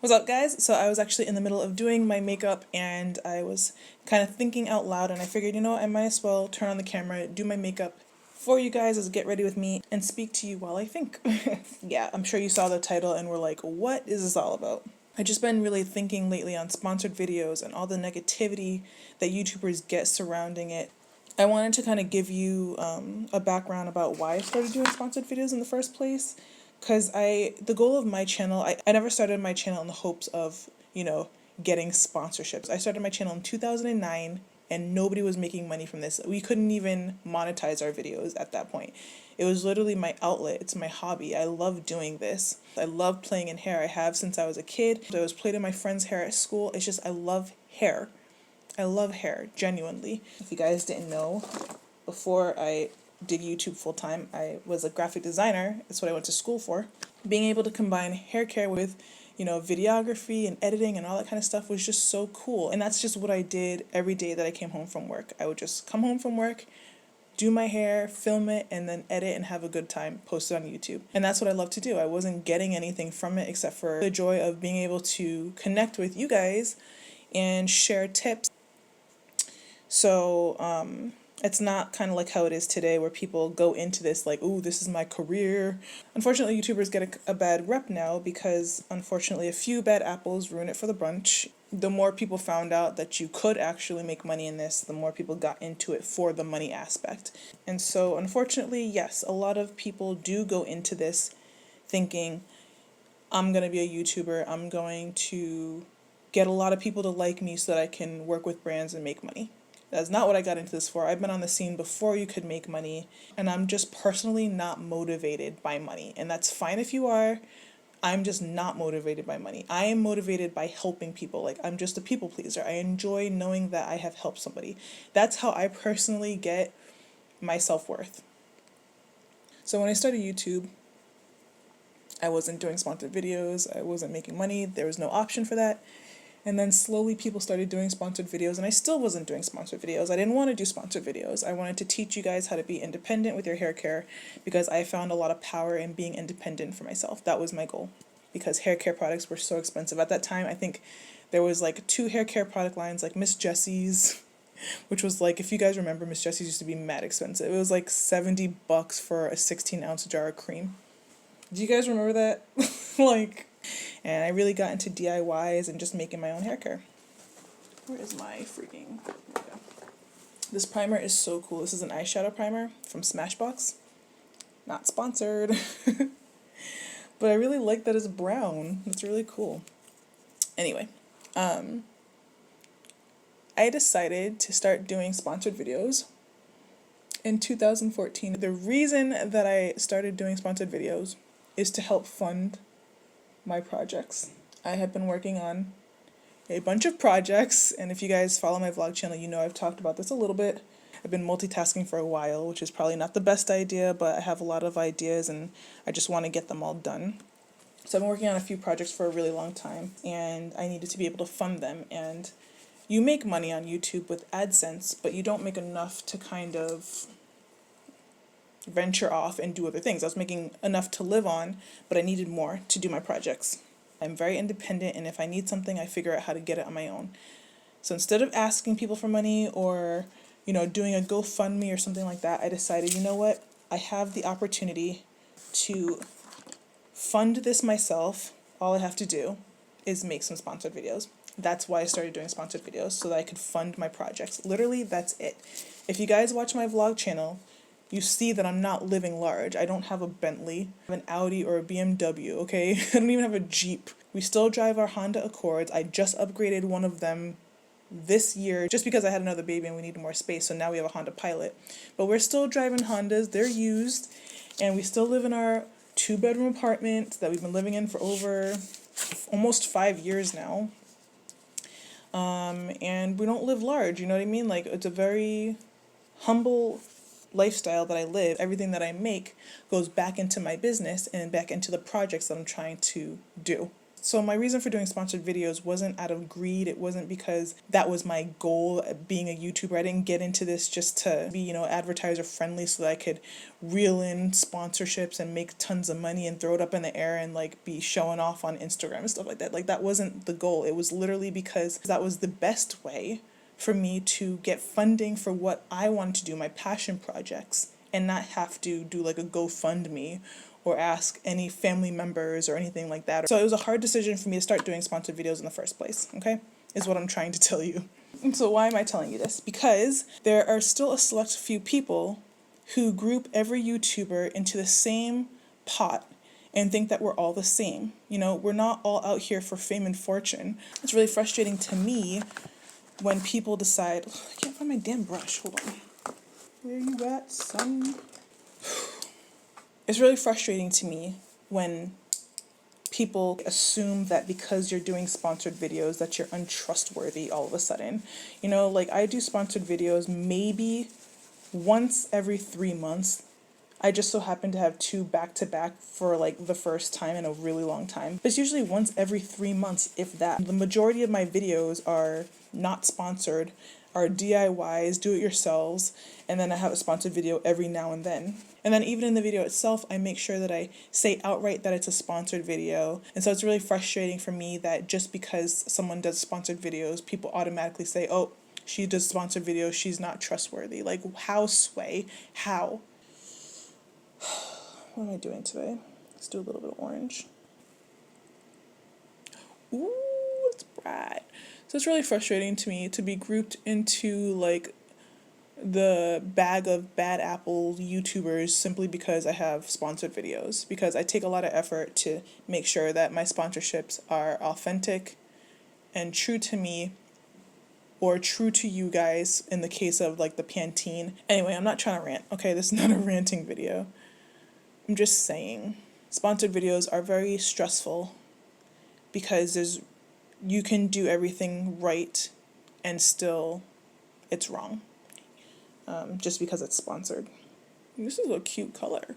What's up, guys? So I was actually in the middle of doing my makeup and I was kind of thinking out loud, and I figured, I might as well turn on the camera, do my makeup for you guys as get ready with me and speak to you while I think. Yeah, I'm sure you saw the title and were like, what is this all about? I've just been really thinking lately on sponsored videos and all the negativity that YouTubers get surrounding it. I wanted to kind of give you a background about why I started doing sponsored videos in the first place. Because the goal of my channel, I never started my channel in the hopes of, getting sponsorships. I started my channel in 2009 and nobody was making money from this. We couldn't even monetize our videos at that point. It was literally my outlet. It's my hobby. I love doing this. I love playing in hair. I have since I was a kid. I was playing in my friend's hair at school. It's just, I love hair. I love hair, genuinely. If you guys didn't know, before I did YouTube full time, I was a graphic designer. That's what I went to school for. Being able to combine hair care with, videography and editing and all that kind of stuff was just so cool. And that's just what I did every day that I came home from work. I would just come home from work, do my hair, film it, and then edit and have a good time, post it on YouTube. And that's what I love to do. I wasn't getting anything from it except for the joy of being able to connect with you guys and share tips. So it's not kind of like how it is today where people go into this like, ooh, this is my career. Unfortunately, YouTubers get a bad rep now because, unfortunately, a few bad apples ruin it for the bunch. The more people found out that you could actually make money in this, the more people got into it for the money aspect. And so, unfortunately, yes, a lot of people do go into this thinking, I'm going to be a YouTuber, I'm going to get a lot of people to like me so that I can work with brands and make money. That's not what I got into this for. I've been on the scene before you could make money, and I'm just personally not motivated by money. And that's fine if you are. I'm just not motivated by money. I am motivated by helping people. Like, I'm just a people pleaser. I enjoy knowing that I have helped somebody. That's how I personally get my self-worth. So when I started YouTube, I wasn't doing sponsored videos. I wasn't making money. There was no option for that. And then slowly people started doing sponsored videos, and I still wasn't doing sponsored videos. I didn't want to do sponsored videos. I wanted to teach you guys how to be independent with your hair care because I found a lot of power in being independent for myself. That was my goal because hair care products were so expensive. At that time, I think there was like 2 hair care product lines, like Miss Jessie's, which was like, if you guys remember, Miss Jessie's used to be mad expensive. It was like $70 for a 16-ounce jar of cream. Do you guys remember that? And I really got into DIYs and just making my own hair care. Where is my freaking... There we go. This primer is so cool. This is an eyeshadow primer from Smashbox. Not sponsored. But I really like that it's brown. It's really cool. Anyway, I decided to start doing sponsored videos in 2014. The reason that I started doing sponsored videos is to help fund my projects. I have been working on a bunch of projects, and if you guys follow my vlog channel, you know I've talked about this a little bit. I've been multitasking for a while, which is probably not the best idea, but I have a lot of ideas and I just want to get them all done. So I've been working on a few projects for a really long time, and I needed to be able to fund them. And you make money on YouTube with AdSense, but you don't make enough to kind of venture off and do other things. I was making enough to live on, but I needed more to do my projects. I'm very independent, and if I need something, I figure out how to get it on my own. So instead of asking people for money or, doing a GoFundMe or something like that, I decided, you know what? I have the opportunity to fund this myself. All I have to do is make some sponsored videos. That's why I started doing sponsored videos, so that I could fund my projects. Literally, that's it. If you guys watch my vlog channel, you see that I'm not living large. I don't have a Bentley, I have an Audi or a BMW, okay? I don't even have a Jeep. We still drive our Honda Accords. I just upgraded one of them this year just because I had another baby and we needed more space, so now we have a Honda Pilot. But we're still driving Hondas. They're used, and we still live in our 2-bedroom apartment that we've been living in for over almost 5 years now. And we don't live large, you know what I mean? Like, it's a very humble lifestyle that I live. Everything that I make goes back into my business and back into the projects that I'm trying to do. So my reason for doing sponsored videos wasn't out of greed. It wasn't because that was my goal being a YouTuber. I didn't get into this just to be, advertiser friendly so that I could reel in sponsorships and make tons of money and throw it up in the air and like be showing off on Instagram and stuff like that. Like that wasn't the goal. It was literally because that was the best way for me to get funding for what I wanted to do, my passion projects, and not have to do like a GoFundMe or ask any family members or anything like that. So it was a hard decision for me to start doing sponsored videos in the first place, okay? Is what I'm trying to tell you. And so why am I telling you this? Because there are still a select few people who group every YouTuber into the same pot and think that we're all the same. We're not all out here for fame and fortune. It's really frustrating to me when people decide, I can't find my damn brush, hold on. Where you at, son? It's really frustrating to me when people assume that because you're doing sponsored videos that you're untrustworthy all of a sudden. Like I do sponsored videos maybe once every 3 months. I just so happen to have 2 back-to-back for like the first time in a really long time. But it's usually once every 3 months, if that. The majority of my videos are not sponsored, are DIYs, do-it-yourselves, and then I have a sponsored video every now and then. And then even in the video itself, I make sure that I say outright that it's a sponsored video. And so it's really frustrating for me that just because someone does sponsored videos, people automatically say, oh, she does sponsored videos, she's not trustworthy. Like, how, Sway? How? What am I doing today? Let's do a little bit of orange. Ooh, it's bright. So it's really frustrating to me to be grouped into like the bag of bad apple YouTubers simply because I have sponsored videos, because I take a lot of effort to make sure that my sponsorships are authentic and true to me or true to you guys in the case of like the Pantene. Anyway, I'm not trying to rant, okay? This is not a ranting video. I'm just saying sponsored videos are very stressful because you can do everything right and still it's wrong. Just because it's sponsored. This is a cute color.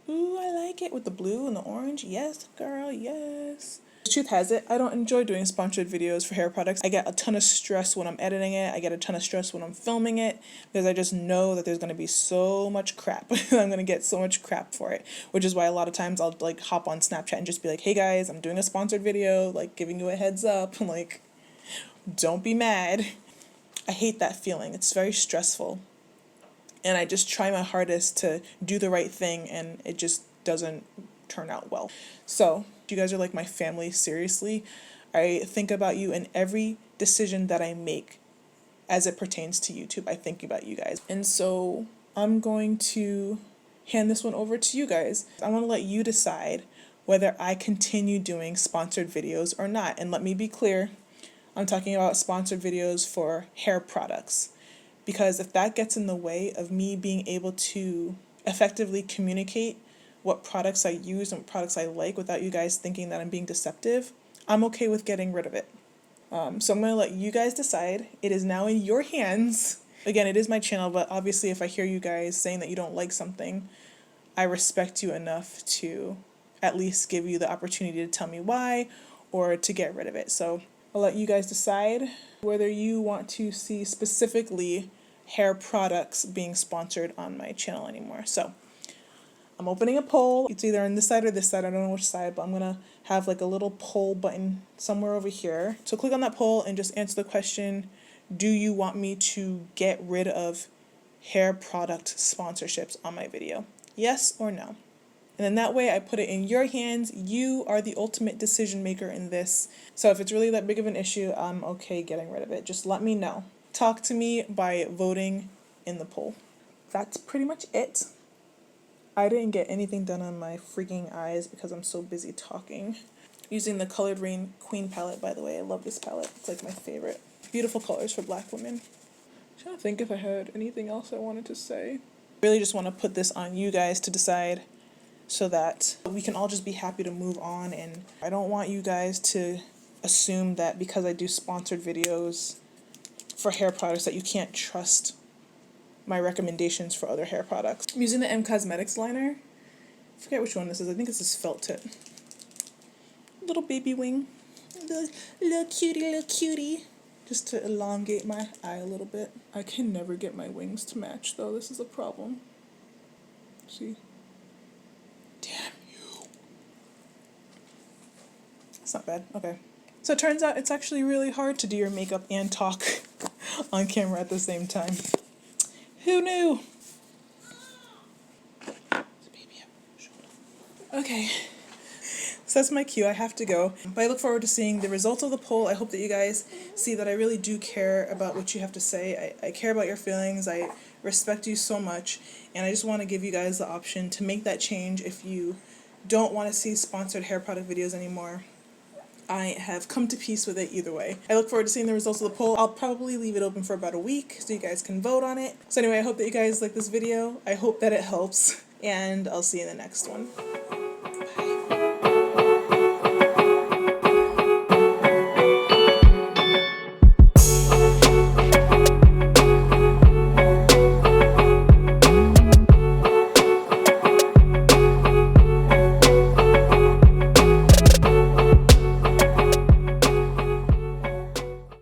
Ooh, I like it with the blue and the orange. Yes, girl, yes. The truth has it, I don't enjoy doing sponsored videos for hair products. I get a ton of stress when I'm editing it. I get a ton of stress when I'm filming it because I just know that there's going to be so much crap. I'm going to get so much crap for it, which is why a lot of times I'll like hop on Snapchat and just be like, hey guys, I'm doing a sponsored video, like giving you a heads up. Like, don't be mad. I hate that feeling. It's very stressful. And I just try my hardest to do the right thing and it just doesn't turn out well. So, you guys are like my family, seriously. I think about you in every decision that I make as it pertains to YouTube. I think about you guys. And so, I'm going to hand this one over to you guys. I want to let you decide whether I continue doing sponsored videos or not. And let me be clear, I'm talking about sponsored videos for hair products. Because if that gets in the way of me being able to effectively communicate what products I use and what products I like without you guys thinking that I'm being deceptive, I'm okay with getting rid of it. So I'm going to let you guys decide. It is now in your hands. Again, it is my channel, but obviously if I hear you guys saying that you don't like something, I respect you enough to at least give you the opportunity to tell me why or to get rid of it. So I'll let you guys decide whether you want to see specifically hair products being sponsored on my channel anymore. So I'm opening a poll. It's either on this side or this side. I don't know which side, but I'm going to have like a little poll button somewhere over here. So click on that poll and just answer the question, do you want me to get rid of hair product sponsorships on my video? Yes or no? And then that way I put it in your hands. You are the ultimate decision maker in this. So if it's really that big of an issue, I'm okay getting rid of it. Just let me know. Talk to me by voting in the poll. That's pretty much it. I didn't get anything done on my freaking eyes because I'm so busy talking. Using the Colored Rain Queen palette, by the way. I love this palette. It's like my favorite. Beautiful colors for black women. I'm trying to think if I had anything else I wanted to say. I really just want to put this on you guys to decide so that we can all just be happy to move on. And I don't want you guys to assume that because I do sponsored videos for hair products that you can't trust my recommendations for other hair products. I'm using the M Cosmetics liner. I forget which one this is. I think it's this felt tip. little baby wing. Little cutie. Just to elongate my eye a little bit. I can never get my wings to match though, this is a problem. See? Damn you. It's not bad, okay. So it turns out it's actually really hard to do your makeup and talk on camera at the same time. Who knew? Okay. So that's my cue, I have to go. But I look forward to seeing the results of the poll. I hope that you guys see that I really do care about what you have to say. I care about your feelings, I respect you so much, and I just want to give you guys the option to make that change if you don't want to see sponsored hair product videos anymore. I have come to peace with it either way. I look forward to seeing the results of the poll. I'll probably leave it open for about a week so you guys can vote on it. So anyway, I hope that you guys like this video. I hope that it helps, and I'll see you in the next one.